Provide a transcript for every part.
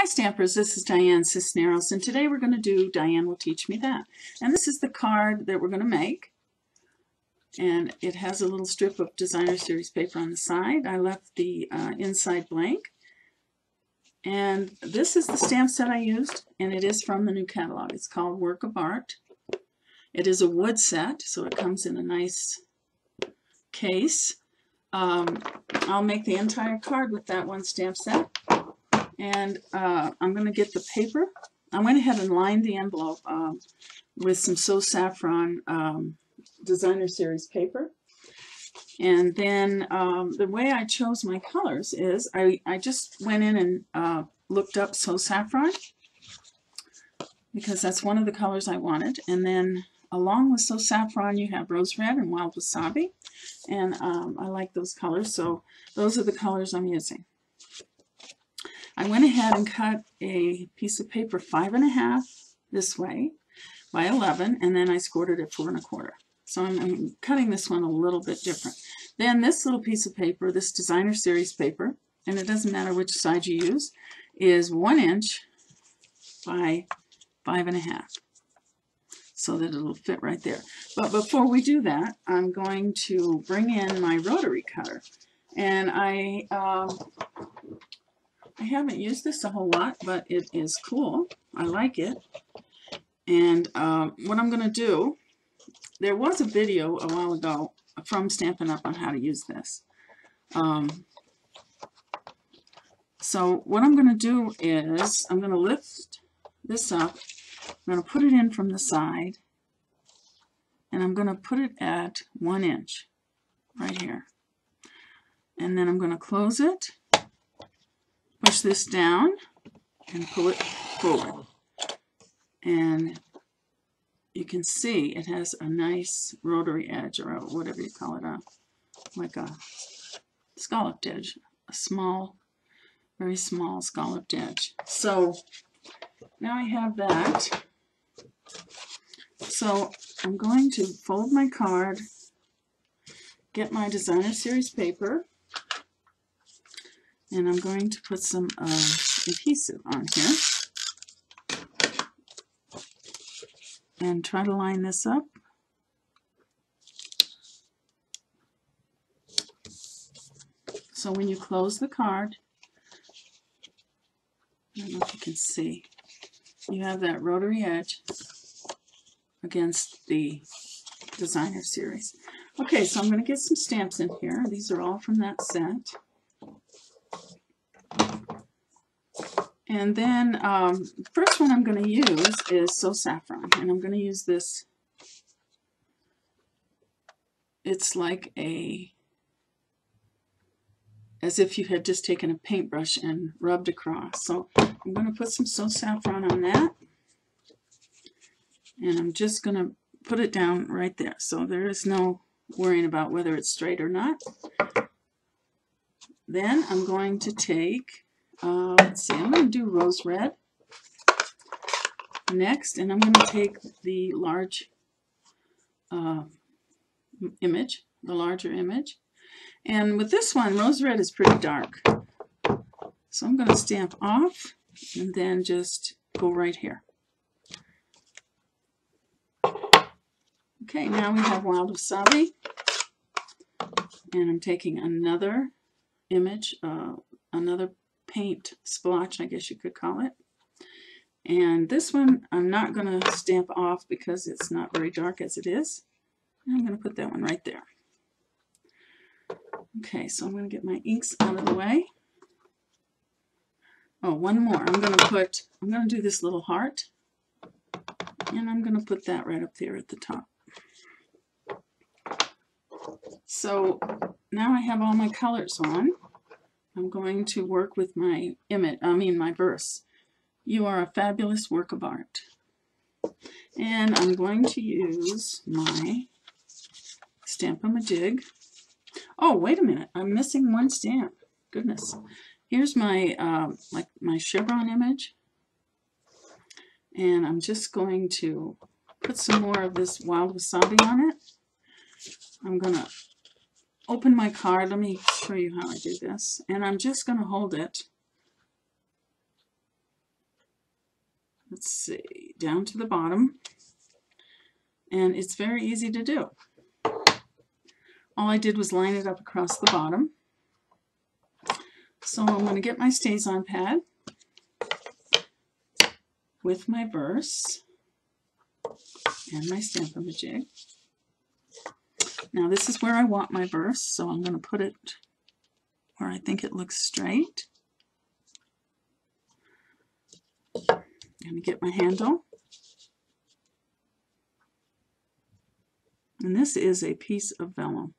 Hi Stampers, this is Diane Cisneros, and today we're going to do Diane Will Teach Me That. And this is the card that we're going to make. And it has a little strip of designer series paper on the side. I left the inside blank. And this is the stamp set I used, and it is from the new catalog. It's called Work of Art. It is a wood set, so it comes in a nice case. I'll make the entire card with that one stamp set. And I'm going to get the paper. I went ahead and lined the envelope with some Saffron designer series paper. And then the way I chose my colors is I just went in and looked up Saffron because that's one of the colors I wanted. And then along with Saffron you have Rose Red and Wild Wasabi. And I like those colors, so those are the colors I'm using. I went ahead and cut a piece of paper 5 1/2 this way by 11, and then I scored it at 4 1/4. So I'm cutting this one a little bit different. Then this little piece of paper, this designer series paper, and it doesn't matter which side you use, is 1 inch by 5 1/2, so that it'll fit right there. But before we do that, I'm going to bring in my rotary cutter, and I haven't used this a whole lot, but it is cool. I like it. And what I'm going to do, there was a video a while ago from Stampin'Up on how to use this. So what I'm going to do is I'm going to lift this up. I'm going to put it in from the side, and I'm going to put it at 1 inch right here. And then I'm going to close it, push this down, and pull it forward. And you can see it has a nice rotary edge, or whatever you call it, like a scalloped edge, a small, very small scalloped edge. So now I have that. So I'm going to fold my card, get my designer series paper, and I'm going to put some adhesive on here and try to line this up. So when you close the card, I don't know if you can see, you have that rotary edge against the designer series. Okay, so I'm going to get some stamps in here. These are all from that set. And then the first one I'm going to use is Saffron, and I'm going to use this. It's like as if you had just taken a paintbrush and rubbed across. So I'm going to put some Saffron on that, and I'm just going to put it down right there. So there is no worrying about whether it's straight or not. Then I'm going to take, let's see, I'm going to do Rose Red next, and I'm going to take the large image, the larger image. And with this one, Rose Red is pretty dark. So I'm going to stamp off and then just go right here. Okay, now we have Wild Wasabi. And I'm taking another image, another paint splotch, I guess you could call it. And this one I'm not going to stamp off because it's not very dark as it is. And I'm going to put that one right there. Okay, so I'm going to get my inks out of the way. Oh, one more. I'm going to do this little heart, and I'm going to put that right up there at the top. So now I have all my colors on. I'm going to work with my my verse. You are a fabulous work of art. And I'm going to use my Stampin' a Jig. Oh, wait a minute. I'm missing one stamp. Goodness. Here's my like my chevron image. And I'm just going to put some more of this Wild Wasabi on it. I'm going to open my card. Let me show you how I do this. And I'm just going to hold it let's see, down to the bottom. And it's very easy to do. All I did was line it up across the bottom. So I'm going to get my Stays-On pad with my verse and my Stampin'-Up. Now this is where I want my verse, so I'm going to put it where I think it looks straight. I'm going to get my handle. And this is a piece of vellum.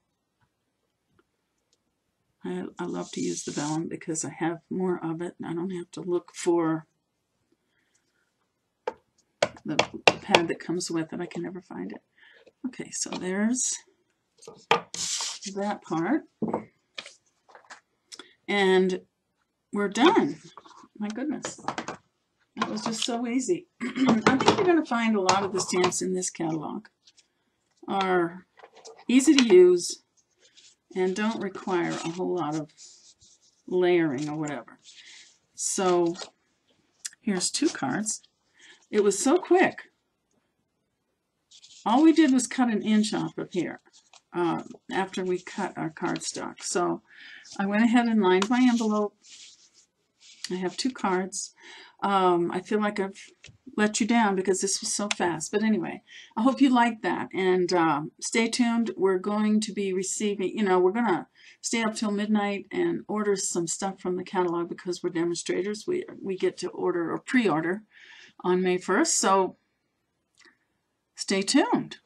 I love to use the vellum because I have more of it and I don't have to look for the pad that comes with it. I can never find it. Okay, so there's that part. And we're done. My goodness. That was just so easy. I think you're going to find a lot of the stamps in this catalog are easy to use and don't require a whole lot of layering or whatever. So here's 2 cards. It was so quick. All we did was cut an inch off of here after we cut our cardstock. So I went ahead and lined my envelope. I have 2 cards. I feel like I've let you down because this was so fast. But anyway, I hope you liked that. And stay tuned. We're going to be receiving, we're going to stay up till midnight and order some stuff from the catalog because we're demonstrators. We get to order or pre-order on May 1st. So stay tuned.